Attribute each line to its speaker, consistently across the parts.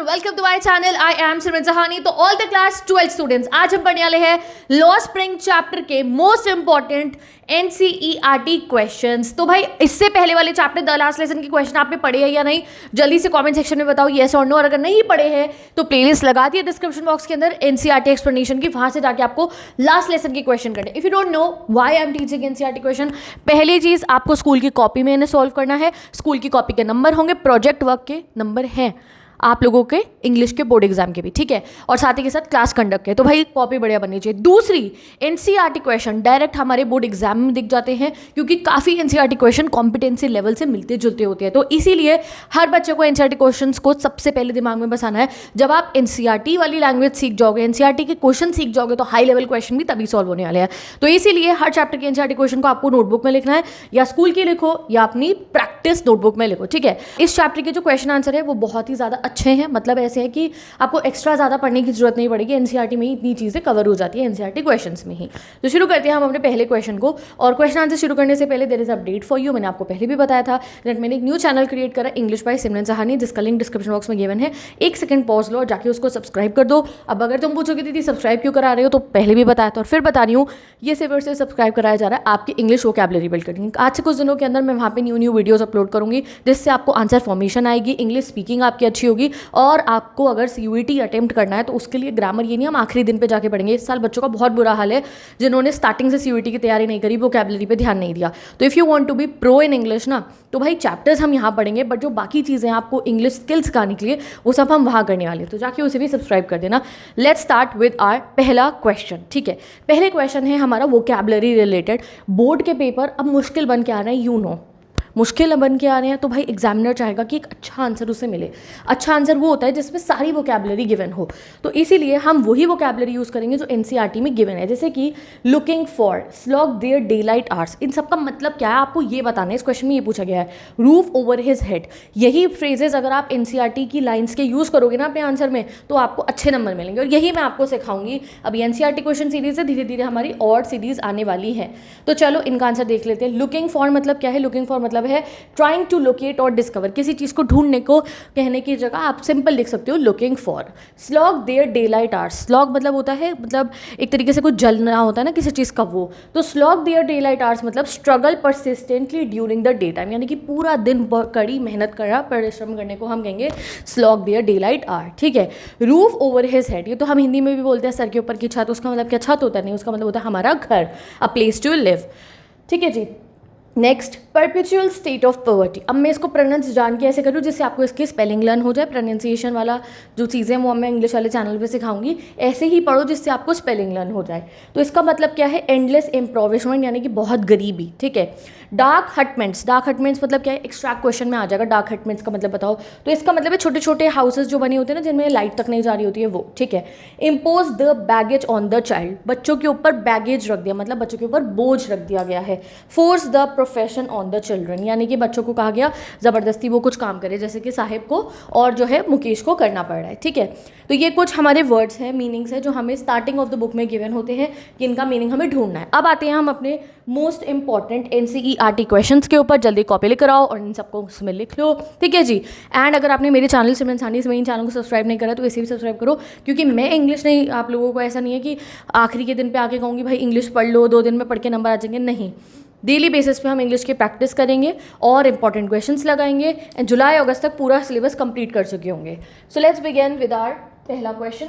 Speaker 1: Welcome to my channel. I am Simran Sahani. तो all the class 12 students, आज हम पढ़ने वाले हैं लॉ स्प्रिंग चैप्टर के मोस्ट इंपॉर्टेंट एनसीईआरटी क्वेश्चंस। तो भाई इससे पहले वाले चैप्टर द लास्ट लेसन के क्वेश्चन आपने पढ़े हैं या नहीं, जल्दी से कमेंट सेक्शन में बताओ येस और नो। और अगर नहीं पढ़े हैं तो प्लेलिस्ट लगा दिए डिस्क्रिप्शन बॉक्स के अंदर एनसीईआरटी एक्सप्लेनेशन की, वहां से जाके आपको लास्ट लेसन के क्वेश्चन करने। If you don't know why I am teaching NCERT question, पहली चीज आपको स्कूल की कॉपी में इन्हें सॉल्व करना है। स्कूल की कॉपी के नंबर होंगे, प्रोजेक्ट वर्क के नंबर हैं आप लोगों के इंग्लिश के बोर्ड एग्जाम के भी, ठीक है, और साथ ही के साथ क्लास कंडक्ट के। तो भाई कॉपी बढ़िया बननी चाहिए। दूसरी, एनसीईआरटी क्वेश्चन डायरेक्ट हमारे बोर्ड एग्जाम में दिख जाते हैं, क्योंकि काफ़ी एनसीईआरटी क्वेश्चन कॉम्पिटेंसी लेवल से मिलते जुलते होते हैं। तो इसीलिए हर बच्चे को एनसीईआरटी क्वेश्चन को सबसे पहले दिमाग में बसाना है। जब आप एनसीईआरटी वाली लैंग्वेज सीख जाओगे, एनसीईआरटी के क्वेश्चन सीख जाओगे, तो हाई लेवल क्वेश्चन भी तभी सॉल्व होने वाले हैं। तो इसीलिए हर चैप्टर के एनसीईआरटी क्वेश्चन को आपको नोटबुक में लिखना है, या स्कूल की लिखो या अपनी प्रैक्टिस नोटबुक में लिखो, ठीक है। इस चैप्टर के जो क्वेश्चन आंसर है वो बहुत ही ज़्यादा अच्छे हैं, मतलब ऐसे है कि आपको एक्स्ट्रा ज़्यादा पढ़ने की जरूरत नहीं पड़ेगी। एनसीईआरटी में ही इतनी चीज़ें कवर हो जाती है एनसीईआरटी क्वेश्चंस में ही। तो शुरू करते हैं हम अपने पहले क्वेश्चन को। और क्वेश्चन आंसर शुरू करने से पहले there is update for you. मैंने आपको पहले भी बताया था दैट मैंने एक न्यू चैनल क्रिएट करा, इंग्लिश बाय सिमरन सहानी, जिसका लिंक डिस्क्रिप्शन बॉक्स में गिवन है। एक सेकंड पॉज लो और जाके उसको सब्सक्राइब कर दो। अब अगर तुम पूछोगे दीदी सब्सक्राइब क्यों करा रहे हो, तो पहले भी बताया था और फिर बता रही हूँ, ये सिर्फ और सिर्फ सब्सक्राइब कराया जा रहा है आपकी इंग्लिश वोकैबुलरी बिल्ड करने। आज से कुछ दिनों के अंदर मैं वहाँ पे न्यू वीडियोस अपलोड करूँगी, जिससे आपको आंसर फॉर्मेशन आएगी, इंग्लिश स्पीकिंग आपकी अच्छी होगी। और आपको अगर सीयूईटी अटेम्प्ट करना है तो उसके लिए ग्रामर ये नहीं हम आखिरी दिन पे जाके पढ़ेंगे। इस साल बच्चों का बहुत बुरा हाल है जिन्होंने स्टार्टिंग से सीयूईटी की तैयारी नहीं करी, वोकैबुलरी पे ध्यान नहीं दिया। तो if you want to be pro in English ना, तो भाई चैप्टर्स हम यहाँ पढ़ेंगे, बट जो बाकी चीज़ें हैं आपको इंग्लिश स्किल्स सिखाने के लिए, वो सब हम वहाँ करने वाले हैं। तो जाके उसे भी सब्सक्राइब कर देना। लेट्स स्टार्ट विद आवर पहला क्वेश्चन, ठीक है। पहले क्वेश्चन है हमारा वोकैबुलरी रिलेटेड। बोर्ड के पेपर अब मुश्किल बन के आ रहे हैं, यू नो, मुश्किल बन के आ रहे हैं। तो भाई एग्जामिनर चाहेगा कि एक अच्छा आंसर उसे मिले। अच्छा आंसर वो होता है जिसमें सारी वोकैबुलरी गिवन हो। तो इसीलिए हम वही वोकैबुलरी यूज़ करेंगे जो एनसीईआरटी में गिवन है, जैसे कि looking for, slog their daylight hours. इन सब का मतलब क्या है आपको ये बताना है। इस क्वेश्चन में ये पूछा गया है। रूफ ओवर हिज हेड, यही फ्रेजेस अगर आप एनसीईआरटी की लाइन्स के यूज़ करोगे ना अपने आंसर में, तो आपको अच्छे नंबर मिलेंगे। और यही मैं आपको सिखाऊंगी। अभी एनसीईआरटी क्वेश्चन सीरीज है, धीरे धीरे हमारी और सीरीज आने वाली है। तो चलो इनका आंसर देख लेते हैं। लुकिंग फॉर मतलब क्या है? लुकिंग फॉर मतलब है ट्राइंग टू लोकेट और डिस्कवर। किसी चीज़ को ढूंढने को कहने की जगह आप सिंपल लिख सकते हो looking for. Slog their daylight hours, slog मतलब होता है, मतलब एक तरीके से कुछ जलना होता है ना किसी चीज़ का, वो। तो slog their daylight hours मतलब struggle persistently during the day time, यानी कि पूरा दिन कड़ी मेहनत करना, परिश्रम करने को हम कहेंगे slog their daylight hour, ठीक है। रूफ ओवर हिज हेड, ये तो हम हिंदी में भी बोलते हैं सर के ऊपर की छत। उसका मतलब क्या? छत होता नहीं, उसका मतलब होता है हमारा घर, अ प्लेस टू लिव, ठीक है जी। Next, perpetual state of poverty. अब मैं इसको प्रोनाउंस जान के ऐसे करूँ जिससे आपको इसकी स्पेलिंग लर्न हो जाए। प्रोनाउंसिएशन वाला जो चीज़ें वो मैं इंग्लिश वाले चैनल पे सिखाऊंगी, ऐसे ही पढ़ो जिससे आपको स्पेलिंग लर्न हो जाए। तो इसका मतलब क्या है? एंडलेस इम्प्रोविशमेंट, यानी कि बहुत गरीबी, ठीक है। डार्क हटमेंट्स, डार्क हटमेंट्स मतलब क्या है? एक्स्ट्रैक्ट क्वेश्चन में आ जाएगा डार्क हटमेंट्स का मतलब बताओ। तो इसका मतलब है छोटे छोटे हाउसेज जो बने होते हैं ना, जिनमें लाइट तक नहीं जा रही होती है, वो, ठीक है। Impose the baggage on the child, बच्चों के ऊपर बैगेज रख दिया, मतलब बच्चों के ऊपर बोझ रख दिया गया है। Force the profession on the children, यानी कि बच्चों को कहा गया ज़बरदस्ती वो कुछ काम करे, जैसे कि साहिब को और जो है मुकेश को करना पड़ रहा है, ठीक है। तो ये कुछ हमारे वर्ड्स हैं, मीनिंग्स हैं, जो हमें स्टार्टिंग ऑफ द बुक में गिवन होते हैं, कि इनका मीनिंग हमें ढूंढना है। अब आते हैं हम अपने मोस्ट इंपॉर्टेंट एनसीईआरटी क्वेश्चंस के ऊपर। जल्दी कॉपी लेकर आओ और इन सबको उसमें लिख लो, ठीक है जी। एंड अगर आपने मेरे चैनल सिमरन सहानी से मेन चैनल को सब्सक्राइब नहीं करा तो इसे भी सब्सक्राइब करो, क्योंकि मैं इंग्लिश नहीं, आप लोगों को ऐसा नहीं है कि आखिरी के दिन पे आके कहूँगी भाई इंग्लिश पढ़ लो, 2 दिन में पढ़ के नंबर आ जाएंगे, नहीं। डेली बेसिस पे हम इंग्लिश की प्रैक्टिस करेंगे और इंपॉर्टेंट क्वेश्चंस लगाएंगे, एंड जुलाई अगस्त तक पूरा सिलेबस कंप्लीट कर चुके होंगे। So let's begin with our पहला क्वेश्चन।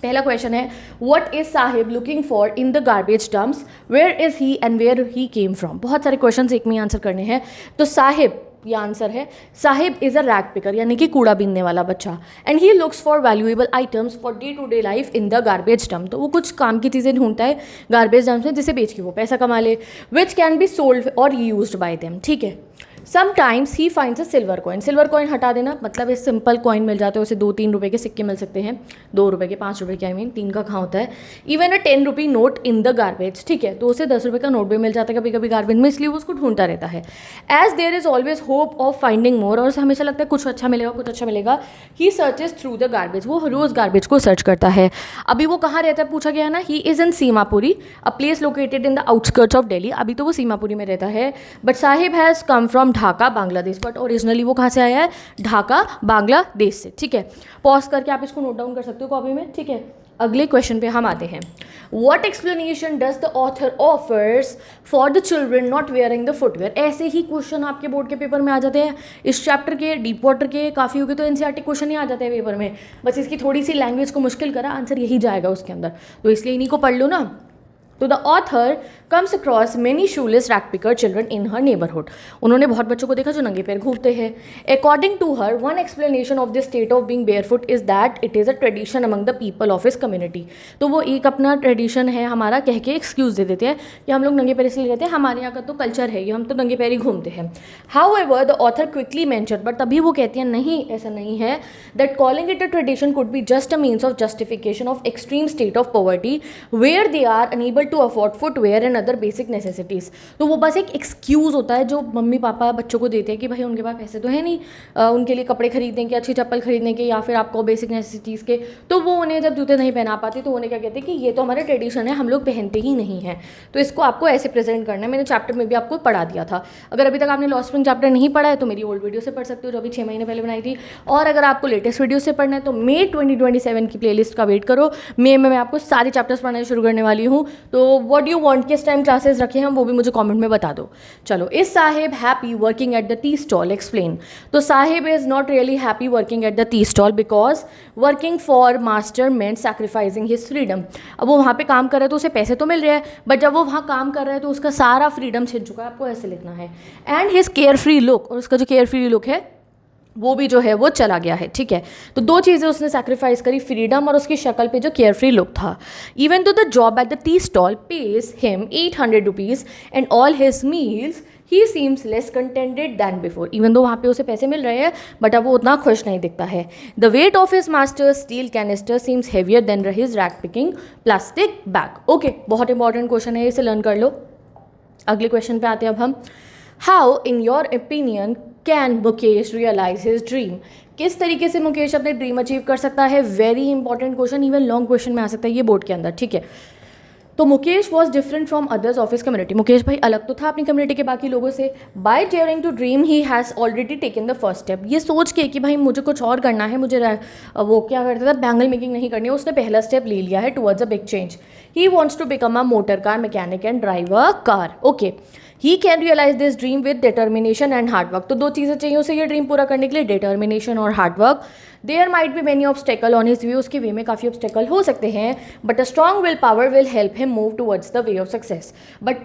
Speaker 1: पहला क्वेश्चन है, what is Saheb looking for in the garbage dumps, where is he and where he came from. बहुत सारे क्वेश्चंस एक में आंसर करने हैं। तो साहिब, ये आंसर है, Saheb is a rag picker, यानी कि कूड़ा बीनने वाला बच्चा। And he looks for valuable items for day to day life in the garbage dump. तो वो कुछ काम की चीज़ें ढूंढता है गार्बेज डम्प में, जिसे बेच के वो पैसा कमा ले। विच कैन बी सोल्ड और यूज्ड बाय देम, ठीक है। Sometimes he finds a silver coin, silver coin हटा देना मतलब ये सिंपल कॉइन मिल जाते हैं, उसे 2-3 रुपये के सिक्के मिल सकते हैं, 2 रुपये के, 5 रुपये के, आई मीन 3 का कहाँ होता है। Even a 10 rupee note in the garbage, ठीक है। तो उसे 10 रुपये का नोट भी मिल जाता है कभी कभी गार्बेज में, इसलिए वो उसको ढूंढता रहता है। As there is always hope of finding more, और उसे हमेशा लगता है कुछ अच्छा मिलेगा, कुछ अच्छा मिलेगा। ही सर्चेज थ्रू द गार्बेज, वो रोज़ गार्बेज को सर्च करता है। अभी वो कहाँ रहता है पूछा गया ना, he is in Seemapuri, a place located in the outskirts of Delhi. अभी तो वो सीमापुरी में रहता है। But Sahib has come from Dhaka Bangladesh, but originally वो कहाँ से आया है, ढाका बांग्लादेश से, ठीक है। पॉज करके आप इसको नोट डाउन कर सकते हो कॉपी में, ठीक है। अगले क्वेश्चन पे हम आते हैं। What explanation does the author offers for the children not wearing the footwear? ऐसे ही क्वेश्चन आपके बोर्ड के पेपर में आ जाते हैं, इस चैप्टर के, डीप वाटर के, काफ़ी हो गए तो एनसीईआरटी क्वेश्चन ही आ जाते हैं पेपर में, बस इसकी थोड़ी सी लैंग्वेज को मुश्किल करा, आंसर यही जाएगा उसके अंदर, तो इसलिए इन्हीं को पढ़ लो ना। तो the author comes across many shoelace rack picker children in her neighbourhood. उन्होंने बहुत बच्चों को देखा जो नंगे पैर घूमते हैं। According to her, one explanation of the state of being barefoot is that it is a tradition among the people of his community. तो वो एक अपना ट्रेडिशन है हमारा कह के एक्सक्यूज़ दे देते हैं कि हम लोग नंगे पैर इसलिए रहते हैं, हमारे यहाँ का तो कल्चर है ये, हम तो नंगे पैर ही घूमते हैं। However the author quickly mention, but तभी वो कहती हैं नहीं ऐसा नहीं है, that calling it a tradition could be just a means of justification of extreme state of poverty where they are unable to afford footwear and other basic necessities. तो वो बस एक एक्सक्यूज़ होता है जो मम्मी पापा बच्चों को देते हैं कि भाई उनके पास पैसे तो है नहीं उनके लिए कपड़े खरीदने के, अच्छी चप्पल खरीदने के, या फिर आपको बेसिक नेसेसिटीज़ के, तो वो उन्हें जब जूते नहीं पहना पाते तो उन्हें क्या कहते हैं कि ये तो हमारा ट्रेडिशन है, हम लोग पहनते ही नहीं हैं। तो इसको आपको ऐसे प्रेजेंट करना है, मैंने चैप्टर में भी आपको पढ़ा दिया था। अगर अभी तक आपने लॉ स्प्रिंग चैप्टर नहीं पढ़ा है तो मेरी ओल्ड वीडियो से पढ़ सकते हो जो अभी 6 महीने पहले बनाई थी, और अगर आपको लेटेस्ट वीडियो से पढ़ना है तो मई 2027 की प्लेलिस्ट का वेट करो, मई में मैं आपको सारे चैप्टर्स पढ़ना शुरू करने वाली हूँ। तो व्हाट यू वांट, किस टाइम क्लासेस रखे हैं वो भी मुझे कमेंट में बता दो। चलो, is Saheb happy working at the tea stall, explain. तो Saheb is not really happy working at the tea stall because working for master meant sacrificing his freedom. अब वो वहाँ पे काम कर रहा है तो उसे पैसे तो मिल रहे हैं, बट जब वो वहाँ काम कर रहा है तो उसका सारा फ्रीडम छिन चुका है, आपको ऐसे लिखना है। And his care free look, और उसका जो केयर फ्री लुक है वो भी जो है वो चला गया है, ठीक है। तो दो चीज़ें उसने सैक्रिफाइस करी, फ्रीडम और उसकी शक्ल पे जो केयर फ्री लुक था। इवन तो the job eight the tea stall page him 800 rupees and all his meals he seems less contented then before. Even though वहाँ पे उसे पैसे मिल रहे हैं बट अब वो उतना खुश नहीं दिखता है। The weight of his master steel canister seems heavier than his rag picking plastic bag. Okay, बहुत इंपॉर्टेंट क्वेश्चन है, इसे लर्न कर लो। अगले क्वेश्चन पे आते हैं अब हम। How in your opinion can Mukesh realise his dream? किस तरीके से मुकेश अपने ड्रीम अचीव कर सकता है? Very important question, even long question में आ सकता है ये बोर्ड के अंदर, ठीक है। तो Mukesh was different from others of his community. Mukesh भाई अलग तो था अपनी कम्युनिटी के बाकी लोगों से। By daring to dream he has already taken the first step. ये सोच के कि भाई मुझे कुछ और करना है, मुझे वो क्या करता था, बैंगल मेकिंग नहीं करनी है, उसने पहला स्टेप ले लिया है towards a big change. He wants to become a motor car mechanic and drive a car. Okay, he can realise this dream with determination and hard work. तो दो चीज़ें चाहिए उसे ये ड्रीम पूरा करने के लिए, डिटर्मिनेशन और hard work. There might be many obstacle on his way, उसके वे में काफ़ी ऑब्स्टेकल हो सकते हैं, but a strong will power will help him move towards the way of success. But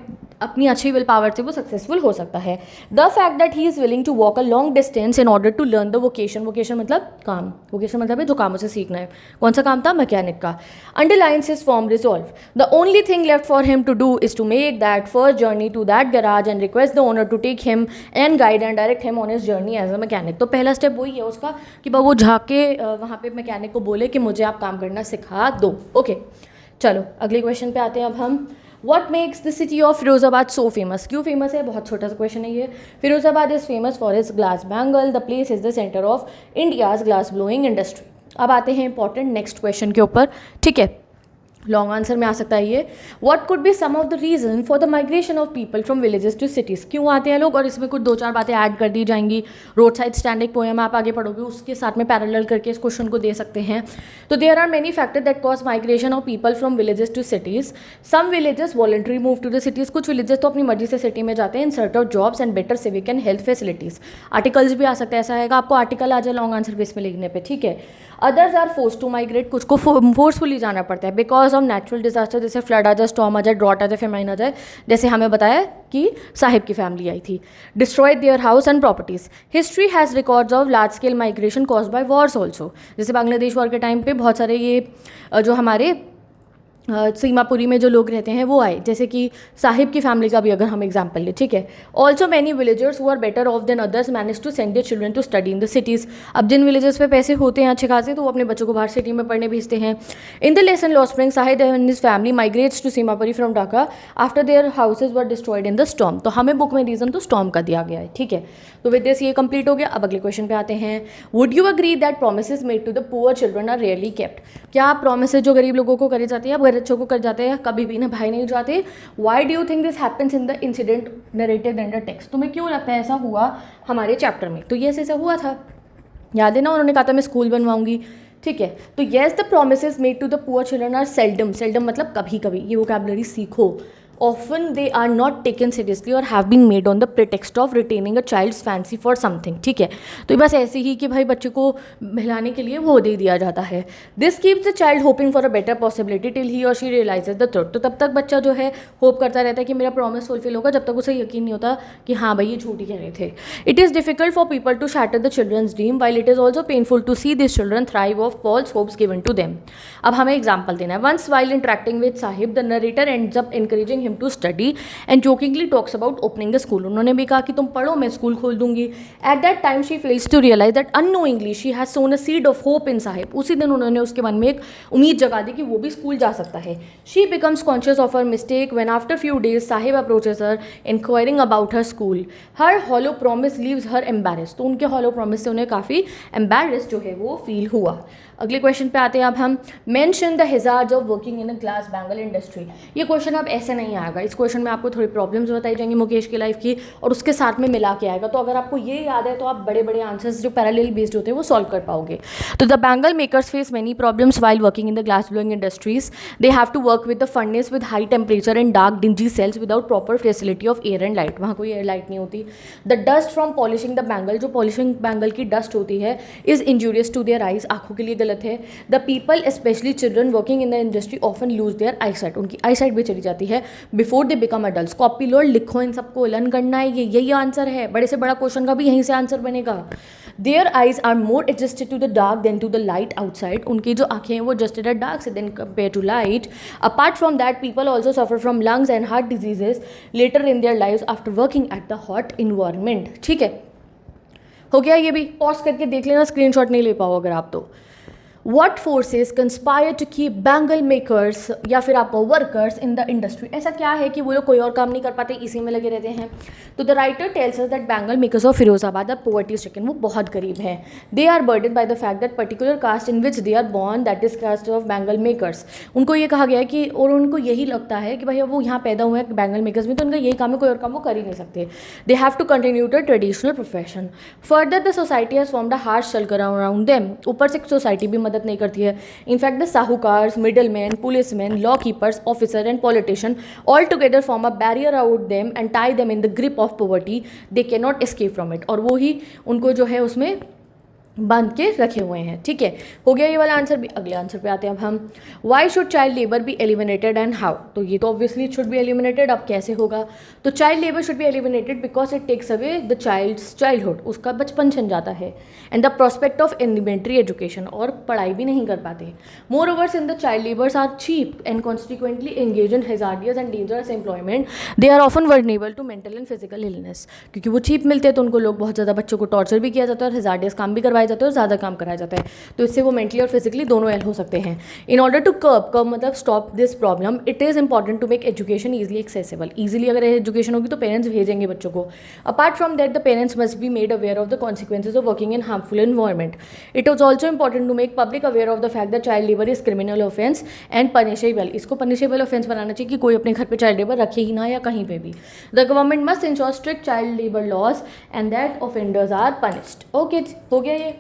Speaker 1: अपनी अच्छी विल पावर से वो सक्सेसफुल हो सकता है। The fact that he is willing to walk a long distance in order to learn the vocation, vocation मतलब काम, vocation मतलब है जो काम उसे सीखना है। कौन सा काम था? मैकेनिक का। Underlines his firm resolve. The only thing left for him to do is to make that first journey to that garage and request the owner to take him and guide and direct him on his journey as a mechanic. तो पहला step वही है उसका कि वो झाके वहाँ पे मैकेनिक को बोले कि मुझे आप काम करना सिखा दो। ओके, चलो अगले क्वेश्चन पे आते हैं अब हम। What makes the city of Firozabad so famous? क्यों फेमस है? बहुत छोटा सा क्वेश्चन है ये। Firozabad is famous for is glass bangle. The place is the centre of India's glass blowing industry. अब आते हैं इंपॉर्टेंट नेक्स्ट क्वेश्चन के ऊपर, ठीक है। लॉन्ग आंसर में आ सकता है ये। What could be some of the reason for the migration of people from villages to cities? क्यों आते हैं लोग, और इसमें कुछ दो चार बातें ऐड कर दी जाएंगी। रोड साइड स्टैंड एक पोएम आप आगे पढ़ोगे, उसके साथ में पैरेलल करके इस क्वेश्चन को दे सकते हैं। तो there are many factor that cause migration of people from villages to cities. Some villages voluntary move to the cities. कुछ विलेजेस तो अपनी मर्जी से सिटी में जाते हैं in search of jobs and better civic and health facilities. Articles भी आ सकता है, ऐसा आएगा आपको आर्टिकल आ जाए लॉन्ग आंसर बेस में लिखने पर, ठीक है। Others are forced to migrate, कुछ को फोर्सफुली जाना पड़ता है बिकॉज ऑफ नेचुरल डिजास्टर, जैसे फ्लड आ जाए, स्टॉर्म आ जाए, ड्रॉट आ जाए, फेमाइन आ जाए, जैसे हमें बताया कि साहिब की फैमिली आई थी। Destroy their house and properties. History has records of large scale migration caused by Wars also. जैसे बांग्लादेश वॉर के टाइम पे बहुत सारे ये जो हमारे सीमापुरी में जो लोग रहते हैं वो आए, जैसे कि साहिब की फैमिली का भी अगर हम एग्जाम्पल ले, ठीक है। Also many villagers who are better off than others manage to send their children to study in the cities. अब जिन विलेजेस पे पैसे होते हैं अच्छे खासे तो वो अपने बच्चों को बाहर सिटी में पढ़ने भेजते हैं। इन द लेसन लॉ spring Saheb and his family migrates to Seemapuri from Dhaka after their houses were destroyed in the storm. तो हमें बुक में रीज़न तो स्टॉर्म का दिया गया है, ठीक है। तो विद दिस ये कंप्लीट हो गया। अब अगले क्वेश्चन पे आते हैं। Would you agree that promises made to the poor children are rarely kept? क्या प्रोमिसेस जो गरीब लोगों को करे जाते हैं, अब बच्चों को कर जाते हैं, कभी भी ना भाई नहीं जाते? Why do you think this happens in the incident narrated under text? तुम्हें क्यों लगता है ऐसा हुआ हमारे चैप्टर में? तो ये ऐसा हुआ था, याद है ना, उन्होंने कहा था मैं स्कूल बनवाऊंगी, ठीक है। तो yes the promises made to the poor children are seldom, seldom मतलब कभी कभी, ये वोकैबुलरी सीखो। often they are not taken seriously or have been made on the pretext of retaining a child's fancy for something, ठीक है। तो बस ऐसे ही कि भाई बच्चे को बहलाने के लिए वो दे दिया जाता है। This keeps the child hoping for a better possibility till he or she realises the truth. तो तब तक बच्चा जो है होप करता रहता है कि मेरा प्रॉमिस फुलफिल होगा, जब तक उसे यकीन नहीं होता कि हाँ भाई ये झूठ ही कह रहे थे। It is difficult for people to shatter the children's dream while it is also painful to see this children thrive of false hopes given to them. अब हमें एग्जाम्पल देना है। Once while interacting with Saheb the narrator ends up encouraging him to study and jokingly talks about opening the school. उन्होंने भी कहा कि तुम पढ़ो, मैं स्कूल खोल दूंगी। At that time she fails to realise that unknowingly she has sown a seed of hope in Saheb. उसी दिन उन्होंने उसके मन में एक उम्मीद जगा दी कि वो भी स्कूल जा सकता है। She becomes conscious of her mistake when after few days Sahib approaches her enquiring about her school. Her hollow promise leaves her embarrass. तो उनके हॉलो प्रॉमिस से उन्हें काफ़ी एम्बेरेस जो है वो फील हुआ। अगले क्वेश्चन पे आते हैं अब हम। Mention the hazards of working in a glass bangle industry. ये क्वेश्चन अब ऐसे नहीं आएगा, इस क्वेश्चन में आपको थोड़ी प्रॉब्लम्स बताई जाएंगी मुकेश की लाइफ की और उसके साथ में मिला के आएगा। तो अगर आपको ये याद है तो आप बड़े बड़े आंसर्स जो पैरेलल बेस्ड होते हैं वो सॉल्व कर पाओगे। तो the bangle makers face many problems while working in the glass blowing industries. They have to work with the furnace with high temperature and dark dingy cells without proper facility of air and light. वहाँ कोई air light नहीं होती। The dust from polishing the bangle, जो polishing bangle की dust होती है, is injurious to their eyes, आंखों के लिए गलत है। The people specially children working in the industry often lose their eye sight, उनकी आई साइट भी चली जाती है before they become adult. Copy लोड लिखो, इन सबको लर्न करना है, ये यही आंसर है। बड़े से बड़ा क्वेश्चन का भी यहीं से आंसर बनेगा। Their eyes are more adjusted to the dark than to the light outside, उनकी जो आंखें हैं वो एडजस्टेड है डार्क से then compare to light. Apart from that people also suffer from lungs and heart diseases later in their lives after working at the hot environment. ठीक है, हो गया ये भी, पॉज करके देख लेना, स्क्रीनशॉट नहीं ले पाओ अगर आप तो। What forces conspire to keep bangle makers या फिर आपको वर्कर्स इन द इंडस्ट्री? ऐसा क्या है कि वो लोग कोई और काम नहीं कर पाते, इसी में लगे रहते हैं? तो the writer tells us that bangle makers of Firozabad are poverty stricken, वो बहुत गरीब हैं। They are burden by the fact that particular caste in which they are born, that is caste of bangle makers. उनको ये कहा गया है कि, और उनको यही लगता है कि भाई अब वो यहाँ पैदा हुए हैं बैंगल मेकर्स में, तो उनका यही काम है, कोई और काम वो कर ही नहीं सकते। They have to continue the traditional profession. Further the society has formed a harsh circle around them, ऊपर से सोसाइटी भी मदद नहीं करती है। In fact the sahukars, middleman, policeman, law keepers, officer and politician all together form a barrier out them and tie them in the grip of poverty, they can not escape from it. और वो ही उनको जो है उसमें बांध के रखे हुए हैं। ठीक है, हो गया ये वाला आंसर भी। अगले आंसर पे आते हैं अब हम। Why should child labour be eliminated and how? तो ये तो obviously it should be eliminated. अब कैसे होगा? तो child labour should be eliminated because it takes away the child's childhood, उसका बचपन छन जाता है, and the prospect of elementary education, और पढ़ाई भी नहीं कर पाते। Moreover since the child labours are cheap and consequently engage in hazardous and dangerous employment, they are often vulnerable to mental and physical illness. क्योंकि वो cheap मिलते हैं तो उनको लोग बहुत ज़्यादा, बच्चों को टॉर्चर भी किया जाता है और हैजार्डियस काम भी करवाए जाते हैं और ज़्यादा काम कराया जाता है, तो इससे वो मेंटली और फिजिकली दोनों एल हो सकते हैं। इन ऑर्डर टू कर्ब मतलब stop this problem, it is important to make education easily accessible. Easily अगर एजुकेशन होगी तो पेरेंट्स भेजेंगे बच्चों को। Apart from that the parents must be made aware of the consequences of working in harmful environment. It is also important to make public aware of the fact that child labour is criminal offence and punishable. इसको punishable offence बनाना चाहिए कि कोई अपने घर पर child labour रखे ही ना, या कहीं पर भी। The government must ensure strict child labour laws and that offenders are punished. Okay, हो गया ये।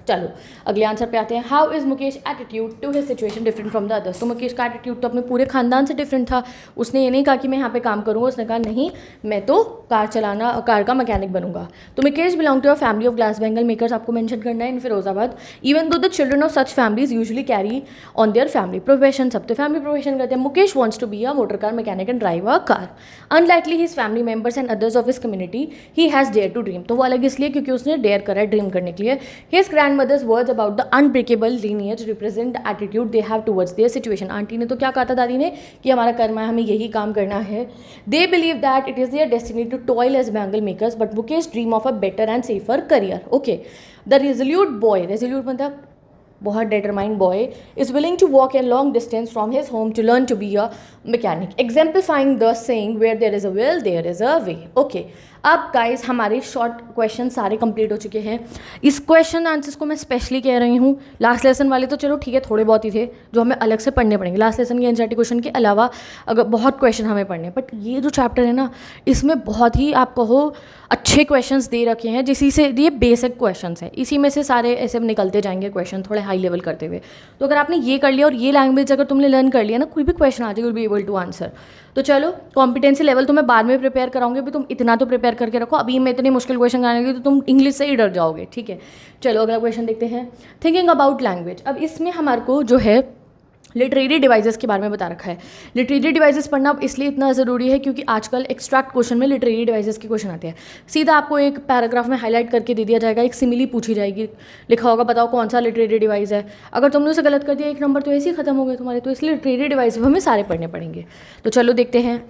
Speaker 1: चलो अगले आंसर पे आते हैं। How is Mukesh attitude to his situation different from the others? तो मुकेश का एटीट्यूड तो अपने पूरे खानदान से डिफरेंट था। उसने ये नहीं कहा कि मैं यहाँ पे काम करूँगा, उसने कहा नहीं मैं तो कार का मैकेनिक बनूंगा। तो Mukesh belong to a family of glass bangle makers, आपको मेंशन करना है, in Firozabad. Even though the children of such families usually carry on their family profession, सब तो फैमिली प्रोफेशन करते हैं। Mukesh wants to be a motor car mechanic and drive a car. Unlikely his family members and others of his community he has dare to dream. तो वो अलग इसलिए क्योंकि उसने डेयर करा है ड्रीम करने के लिए। His grandmother's words about the unbreakable lineage represent the attitude they have towards their situation। Aunty ने तो क्या कहा था दादी ने कि हमारा कर्म है, हमें यही काम करना है। They believe that it is their destiny to toil as bangle makers, but Mukesh dream of a better and safer career। Okay, the resolute boy, resolute मतलब बहुत determined boy, is willing to walk a long distance from his home to learn to be a mechanic, exemplifying the saying where there is a will there is a way। Okay, अब guys हमारे short question सारे complete हो चुके हैं। इस question answers को मैं specially कह रही हूँ, लास्ट लेसन वाले तो चलो ठीक है थोड़े बहुत ही थे जो हमें अलग से पढ़ने पड़ेंगे, लास्ट लेसन के एनसीईआरटी क्वेश्चन के अलावा अगर बहुत क्वेश्चन हमें पढ़ने, बट ये जो चैप्टर है ना इसमें बहुत ही आप कहो अच्छे क्वेश्चंस दे रखे हैं, जिसी से ये बेसिक क्वेश्चंस हैं, इसी में से सारे ऐसे निकलते जाएंगे क्वेश्चन थोड़े हाई लेवल करते हुए। तो अगर आपने ये कर लिया और ये लैंग्वेज अगर तुमने लर्न कर लिया ना, कोई भी क्वेश्चन आ जाए will be able to answer. तो चलो कॉम्पिटेंसी लेवल तो मैं बाद में प्रिपेयर कराऊंगी, भी तुम इतना तो प्रिपेयर करके रखो, अभी मैं इतने मुश्किल क्वेश्चन आएंगे तो तुम इंग्लिश से ही डर जाओगे, ठीक है। चलो अगला क्वेश्चन देखते हैं, थिंकिंग अबाउट लैंग्वेज। अब इसमें हमारे को जो है लिटरेरी डिवाइसेस के बारे में बता रखा है। लिटरेरी डिवाइसेस पढ़ना इसलिए इतना ज़रूरी है क्योंकि आजकल एक्सट्रैक्ट क्वेश्चन में लिटरेरी डिवाइसेस के क्वेश्चन आते हैं। सीधा आपको एक पैराग्राफ में हाईलाइट करके दे दिया जाएगा, एक सिमिली पूछी जाएगी, लिखा होगा बताओ कौन सा लिटरेरी डिवाइस है। अगर तुमने उसे गलत कर दिया 1 नंबर तो ऐसे ही खत्म हो गए तुम्हारे। तो इसलिए लिटरेरी डिवाइस हमें सारे पढ़ने पड़ेंगे। तो चलो देखते हैं,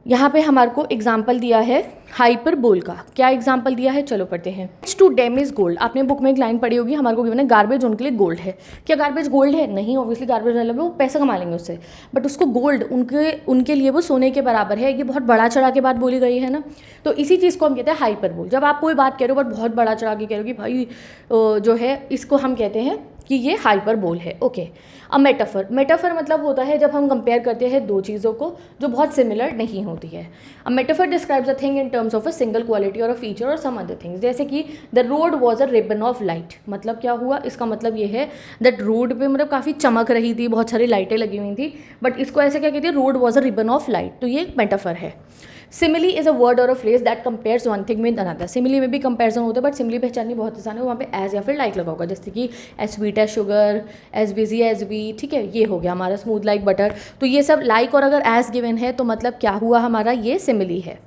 Speaker 1: यहाँ पे हमारे को एग्जाम्पल दिया है हाइपरबोल का। क्या एग्जाम्पल दिया है, चलो पढ़ते हैं। टू डैमेज गोल्ड, आपने बुक में एक लाइन पढ़ी होगी, हमारे को गिवन है गार्बेज उनके लिए गोल्ड है। क्या गार्बेज गोल्ड है? नहीं, ऑब्वियसली गार्बेज मतलब वो पैसा कमा लेंगे उससे, बट उसको गोल्ड उनके लिए वो सोने के बराबर है। ये बहुत बड़ा चढ़ा के बात बोली गई है ना, तो इसी चीज़ को हम कहते हैं हाइपरबोल। जब आप कोई बात कह रहे हो बट बहुत बड़ा चढ़ा के कह रहे हो कि भाई जो है इसको हम कहते हैं कि ये हाइपरबोल है। ओके, अब मेटाफर, मेटाफर मतलब होता है जब हम कंपेयर करते हैं दो चीज़ों को जो बहुत सिमिलर नहीं होती है। अब metaphor describes a thing in terms of a single quality और अ फीचर और सम अदर थिंग्स। जैसे कि the road was a ribbon of light, मतलब क्या हुआ, इसका मतलब ये है दैट रोड पे मतलब काफ़ी चमक रही थी, बहुत सारी लाइटें लगी हुई थी, बट इसको ऐसे क्या कहते हैं, road was a ribbon of light. तो ये एक मेटाफर है। सिमिली इज अ वर्ड और a phrase that compares one thing with another. Simile में भी कंपेरिजन होता है, बट सिमिली पहचाननी बहुत आसान है, वहाँ पे एज या फिर लाइक लगा होगा, जैसे कि as sweet as sugar, as busy as bee, ठीक है, ये हो गया हमारा स्मूथ लाइक बटर। तो ये सब लाइक और अगर एज गिवन है तो मतलब क्या हुआ हमारा, ये सिमिली है।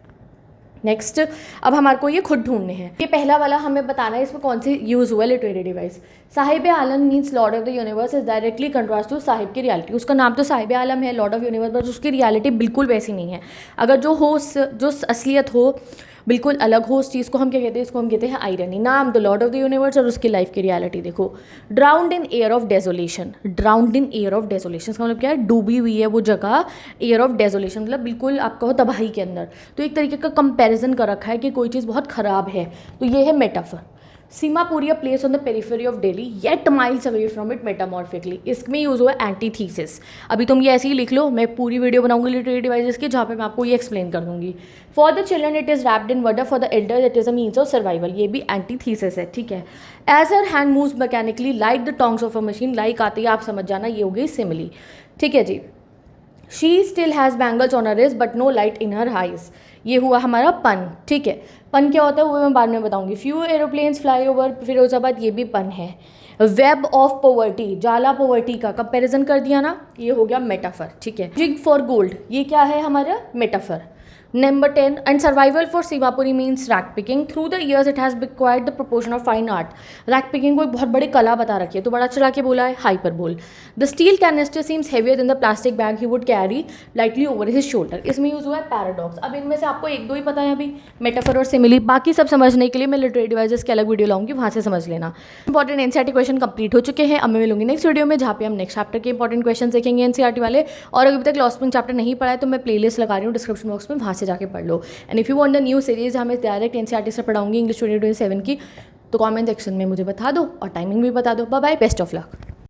Speaker 1: नेक्स्ट, अब हमारे को ये खुद ढूंढने हैं। ये पहला वाला हमें बताना है इसमें कौन से यूज़ हुआ literary device. Saheb Alam means lord of the universe is directly contrast to Saheb की रियलिटी। उसका नाम तो साहिब आलम है, लॉर्ड ऑफ यूनिवर्स, बट उसकी रियलिटी बिल्कुल वैसी नहीं है। अगर जो असलियत हो बिल्कुल अलग हो उस चीज़ को हम क्या कहते हैं, इसको हम कहते हैं आयरनी। नाम the lord of the universe और उसकी लाइफ की रियलिटी देखो। Drowned in air of desolation, drowned in air of desolation का मतलब क्या है, डूबी हुई है वो जगह, एयर ऑफ डेजोलेशन मतलब बिल्कुल आपका हो तबाही के अंदर। तो एक तरीके का कंपैरिजन कर रखा है कि कोई चीज़ बहुत ख़राब है, तो ये है metaphor. Seemapuri a place on the periphery of Delhi yet miles away from it metamorphically. इसमें यूज़ हुआ एंटीथीसिस। अभी तुम ये ऐसे ही लिख लो, मैं पूरी वीडियो बनाऊंगी लिटरेरी डिवाइसेस की जहाँ पे मैं आपको ये एक्सप्लेन कर दूंगी। For the children it is wrapped in wonder, for the elder it is a means of survival. ये भी एंटीथीसिस है, ठीक है। As her hand moves mechanically like the tongs of a machine, like आते ही आप समझ जाना ये हो गई सिमिली, ठीक है जी। She still has bangles on her wrist but no light in her eyes, ये हुआ हमारा पन, ठीक है। पन क्या होता है वो मैं बाद में बताऊंगी। Few aeroplanes fly over Firozabad, ये भी पन है। वेब ऑफ पॉवर्टी, जाला पॉवर्टी का कंपैरिजन कर दिया ना, ये हो गया मेटाफर, ठीक है। जिग फॉर गोल्ड, ये क्या है हमारा metaphor. Number 10, and survival for Seemapuri means rag picking. Through the years it has acquired the proportion of fine art. Rag picking को एक बहुत बड़ी कला बता रखी है, तो बड़ा चढ़ा के बोला है hyperbole. The steel canister seems heavier than the plastic bag he would carry lightly over his shoulder. इसमें यूज़ हुआ है पैराडॉक्स। अब इनमें से आपको 1-2 ही पता है अभी, मेटाफर और सिमिली। बाकी सब समझने के लिए मैं लिटरेरी डिवाइसेस की अलग वीडियो लाऊंगी, वहाँ से समझ लेना। इंपॉर्टेंट एनसीईआरटी क्वेश्चन कंप्लीट हो चुके हैं। अब मैं मिलूंगी नेक्स्ट वीडियो में जहाँ पे हम नेक्स्ट चैप्टर के इंपॉर्टेंट क्वेश्चन देखेंगे एनसीईआरटी वाले। और अभी तक लॉ स्प्रिंग चैप्टर नहीं पढ़ा है तो मैं प्लेलिस्ट लगा रही हूँ डिस्क्रिप्शन बॉक्स में, वहाँ से जाके पढ़ लो। And if you want the new series, हमें डायरेक्ट एनसीईआरटी से पढ़ाऊंगी इंग्लिश 2027 की, तो कमेंट सेक्शन में मुझे बता दो और टाइमिंग भी बता दो। Bye bye, best of luck.